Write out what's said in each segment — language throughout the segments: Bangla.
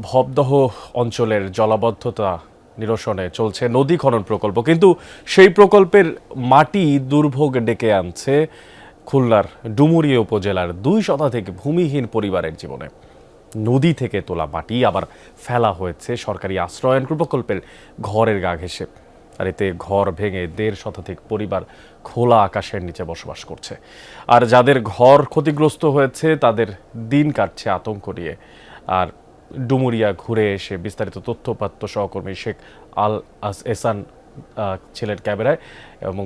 ভবদহ অঞ্চলের জলাবদ্ধতা নিরসনে চলছে নদী খনন প্রকল্প, কিন্তু সেই প্রকল্পের মাটি দুর্ভোগ ডেকে আনছে খুলনার ডুমুরিয়া উপজেলার 2 শতাধিক ভূমিহীন পরিবারের জীবনে। নদী থেকে তোলা মাটি আবার ফেলা হয়েছে সরকারি আশ্রয়ন প্রকল্পের ঘরের গা ঘেঁষে, আর এতে ঘর ভেঙে 1.5 শতাধিক পরিবার খোলা আকাশের নিচে বসবাস করছে। আর যাদের ঘর ক্ষতিগ্রস্ত হয়েছে তাদের দিন কাটছে আতঙ্ক নিয়ে। আর ডুমুরিয়া ঘুরে এসে বিস্তারিত তথ্যপাত্র সহকর্মী শেখ আল এহসান ছিলেন ক্যামেরায় এবং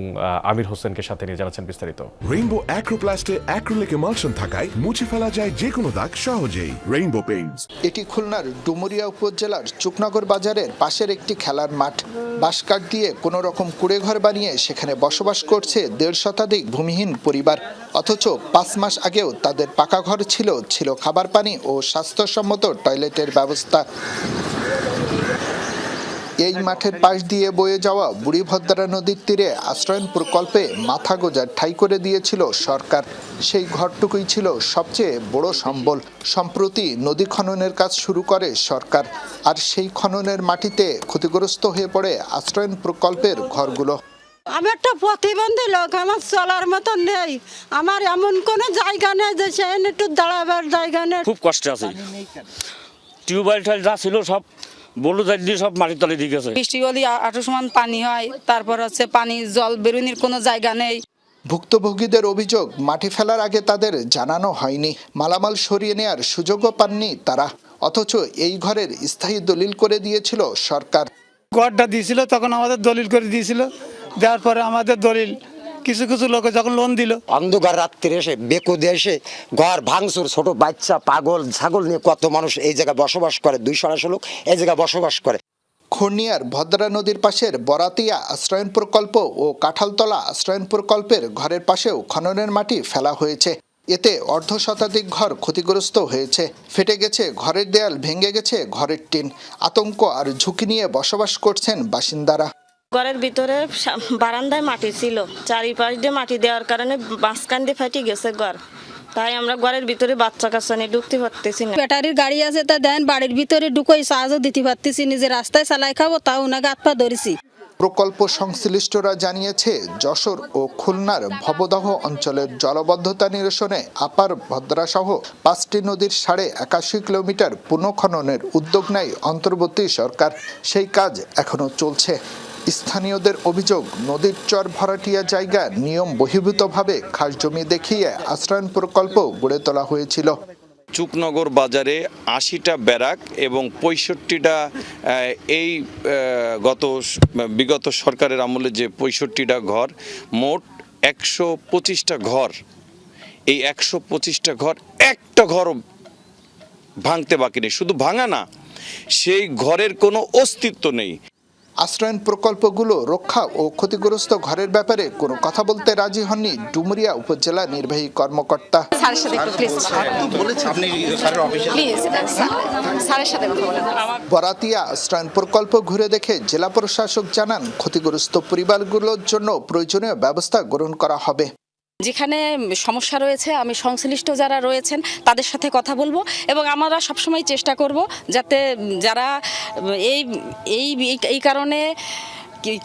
আমির হোসেনকে সাথে নিয়ে জানাচ্ছেন বিস্তারিত। রেইনবো অ্যাক্রোপ্লাস্টে অ্যাক্রিলিক এমালশন থাকায় মুছে ফেলা যায় যে কোনো দাগ সহজেই। Rainbow Paints. এটি খুলনার ডুমুরিয়া উপজেলার চুকনগর বাজারের পাশের একটি খেলার মাঠ। বাঁশকাঠ দিয়ে কোনো রকম কুড়েঘর বানিয়ে সেখানে বসবাস করছে 1.5 শতাধিক ভূমিহীন পরিবার। অথচ 5 মাস আগেও তাদের পাকা ঘর ছিল খাবার পানি ও স্বাস্থ্যসম্মত টয়লেটের ব্যবস্থা। এই মাঠের পাশ দিয়ে বয়ে যাওয়া বুড়িভদ্রা নদীর তীরে আশ্রয়ন প্রকল্পে মাথা গোঁজার ঠাঁই করে দিয়েছিল সরকার। সেই ঘরটুকুই ছিল সবচেয়ে বড় সম্বল। সম্প্রতি নদী খননের কাজ শুরু করে সরকার, আর সেই খননের মাটিতে ক্ষতিগ্রস্ত হয়ে পড়ে আশ্রয়ন প্রকল্পের ঘরগুলো। আমি একটা প্রতিবন্ধী লোক, আমার চলার মতন নেই, আমার এমন কোনো জায়গা নেই যে সে একটু দাঁড়াবার জায়গা নেই। খুব কষ্টে আছি। টিউবওয়েল যা ছিল সব বলু দিয়ে সব মাটির তলে দিয়ে গেছে। বৃষ্টি হলে আঁটু সমান পানি হয়, তারপর পানি জল বেরোনোর কোনো জায়গা নেই। ভুক্তভোগীদের অভিযোগ, মাটি ফেলার আগে তাদের জানানো হয়নি, মালামাল সরিয়ে নেয়ার সুযোগও পাননি তারা। অথচ এই ঘরের স্থায়ী দলিল করে দিয়েছিল সরকার। ঘরটা দিয়েছিল তখন আমাদের দলিল করে দিয়েছিল, দেওয়ার পরে আমাদের দলিল কিছু কিছু লোকে যখন লোন দিল, অন্ধকার রাত্রে এসে বেকু দিয়ে এসে ঘর ভাঙচুর, ছোট বাচ্চা পাগল ছাগল নিয়ে কত মানুষ এই জায়গায় বসবাস করে। 200 লোক এই জায়গায় বসবাস করে। খুলনার ভদ্রা নদীর পাশের বরাতিয়া আশ্রয়ন প্রকল্প ও কাঁঠালতলা আশ্রয়ন প্রকল্পের ঘরের পাশেও খননের মাটি ফেলা হয়েছে। এতে 1.5 শতাধিক ঘর ক্ষতিগ্রস্ত হয়েছে। ফেটে গেছে ঘরের দেয়াল, ভেঙে গেছে ঘরের টিন। আতঙ্ক আর ঝুঁকি নিয়ে বসবাস করছেন বাসিন্দারা। ঘরের ভিতরে বারান্দায় মাটি ছিল, চারিপাশ দিয়ে মাটি দেওয়ার কারণে মাঝখান দিয়ে ফাটি গেছে ঘর। তাই আমরা ঘরের ভিতরে বাচ্চা কাচ্চা নিয়ে ঢুকতে পারতেছি না। ব্যাটারির গাড়ি আছে, তা দেন বাড়ির ভিতরে ঢুকোই সাহায্য দিতে পারতেছি, নিজে রাস্তায় চালাই খাবো তাও ওনাকে হাত পা ধরেছি। প্রকল্প সংশ্লিষ্টরা জানিয়েছে, যশোর ও খুলনার ভবদহ অঞ্চলের জলবদ্ধতা নিরসনে আপার ভদ্রা সহ 5টি নদীর 81.5 কিলোমিটার পুনঃখননের উদ্যোগ নেয় অন্তর্বর্তী সরকার। সেই কাজ এখনো চলছে। স্থানীয়দের অভিযোগ, নদীর চর ভরাটিয়া জায়গা নিয়ম বহির্ভূতভাবে খাস জমি দেখিয়ে আশ্রয়ন প্রকল্প গড়ে তোলা হয়েছিল। চুকনগর বাজারে 80টা ব্যারাক এবং 65টা এই বিগত সরকারের আমলে যে 65টা ঘর, মোট 125টা ঘর। এই 125টা ঘর একটা ঘর ভাঙতে বাকি নেই। শুধু ভাঙা না, সেই ঘরের কোনো অস্তিত্ব নেই। আশ্রয়ন প্রকল্পগুলো রক্ষা ও ক্ষতিগ্রস্ত ঘরের ব্যাপারে কোনো কথা বলতে রাজি হননি ডুমুরিয়া উপজেলা নির্বাহী কর্মকর্তা। বরাতিয়া আশ্রয়ন প্রকল্প ঘুরে দেখে জেলা প্রশাসক জানান, ক্ষতিগ্রস্ত পরিবারগুলোর জন্য প্রয়োজনীয় ব্যবস্থা গ্রহণ করা হবে। যেখানে সমস্যা রয়েছে আমি সংশ্লিষ্ট যারা রয়েছেন তাদের সাথে কথা বলবো, এবং আমরা সবসময় চেষ্টা করব যাতে যারা এই কারণে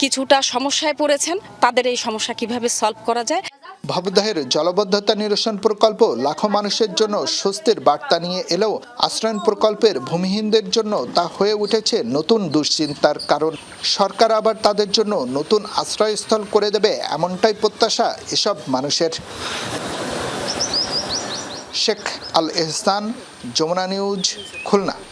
কিছুটা সমস্যায় পড়েছেন তাদের এই সমস্যা কিভাবে সলভ করা যায়। ভবদহের জলবদ্ধতা নিরসন প্রকল্প লাখো মানুষের জন্য স্বস্তির বার্তা নিয়ে এলেও আশ্রয়ন প্রকল্পের ভূমিহীনদের জন্য তা হয়ে উঠেছে নতুন দুশ্চিন্তার কারণ। সরকার আবার তাদের জন্য নতুন আশ্রয়স্থল করে দেবে এমনটাই প্রত্যাশা এসব মানুষের। শেখ আল এহসান, যমুনা নিউজ, খুলনা।